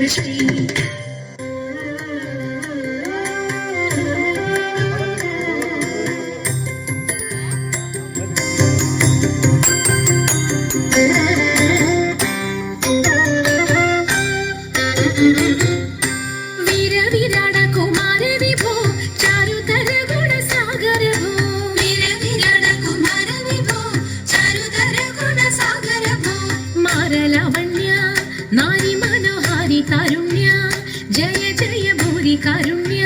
സൃഷ്ടി. കാരുണ്യ ജയ ജയ ഭൂരി കാരുണ്യ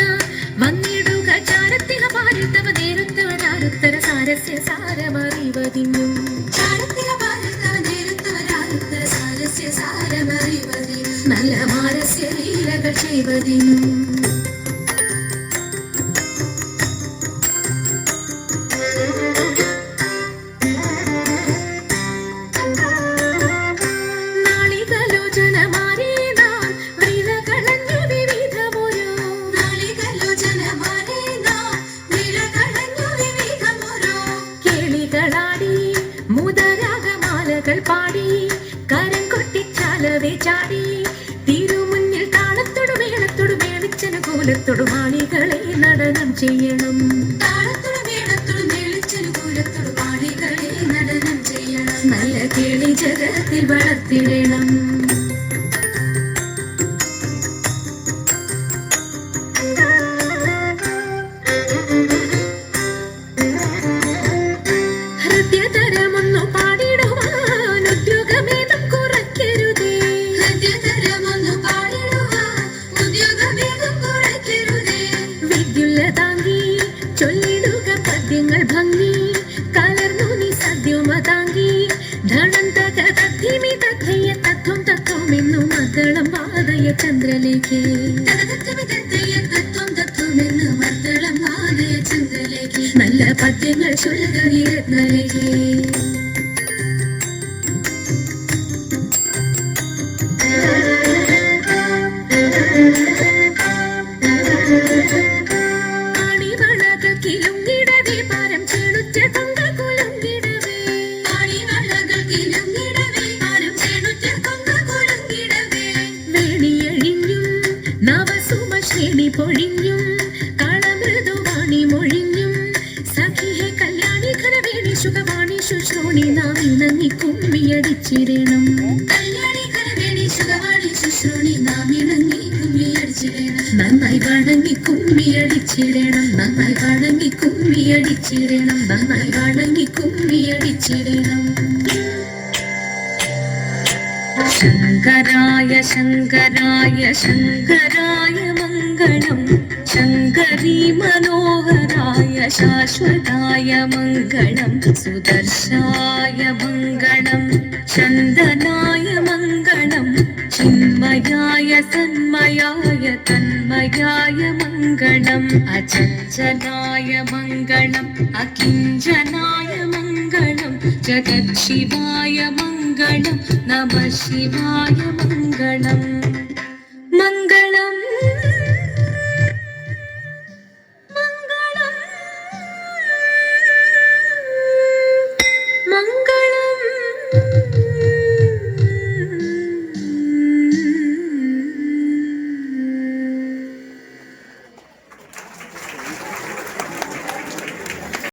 വന്നിടുക ചാരത്തിഹ പാരിതവ നേരുത്തവരാരുത്തര സാരസ്യ സാരമറിവതിന്നും ചാരത്തിഹ പാരിതവ നേരുത്തവരാരുത്തര സാരസ്യ സാരമറിവതിന്നും നല്ല മാരസ്യ ലീലകൾ ചെയ്വതിന്നും പാടി കരം കൊട്ടിച്ചാലവേ ചാടി തിരുമുന്നിൽ താളത്തോടു മേളത്തോടു മേളിച്ചനുകൂലത്തോടു മാണികളെ നടനം ചെയ്യണം. താളത്തോടു മേളത്തോടു മേളിച്ചനുകൂലത്തോടു മാണികളെ നടനം ചെയ്യണം. നല്ല കേളി ജഗത്തിൽ വളർത്തിടണം. ഹൃദയതരമൊന്നു ചൊല്ലിടുക പദ്യങ്ങൾ ഭംഗി കലർന്നു നീ സദ്യമതാങ്കി ധണന്തക തദ്ധിമി തഥയ തത്വം തത്വം എന്നു മദ്ദളം വാദയ ചന്ദ്രലേഖേ തത്വം തത്വം എന്നു മദ്ദളം വാദയ ചന്ദ്രലേഖേ നല്ല പദ്യങ്ങൾ ചൊല്ലുക രത്നലേഖേ. പൊഴിഞ്ഞും കളമൃദുവാണി മൊഴിഞ്ഞും സഖിഹെ കല്യാണി ഖരവേണി സുഖവാണി ശുശ്രൂണി നാം ഇണങ്ങി കുമ്മിയടിച്ചിടണം. കല്യാണി ഖരവേണി സുഖവാണി ശുശ്രൂണി നാം ഇണങ്ങി കുമ്മിയടിച്ചിടണം. നന്നായി വണങ്ങി കുമ്മിയടിച്ചിടണം. നന്നായി വണങ്ങി കുമ്മിയടിച്ചിടണം. നന്നായി വണങ്ങി കുമ്മിയടിച്ചിടണം. ശങ്കരായ ശങ്കരായ ശങ്കരായ മംഗളം ശങ്കരീ മനോഹരായ ശാശ്വതായ മംഗളം സുദർശായ മംഗളം ചന്ദനായ മംഗളം ചിന്മയായ സന്മയായ തന്മയായ മംഗളം അചഞ്ചലായ മംഗളം അകിഞ്ചനായ മംഗളം ജഗത്ശിവായ മംഗളം നമഃ ശിവായ മംഗളം.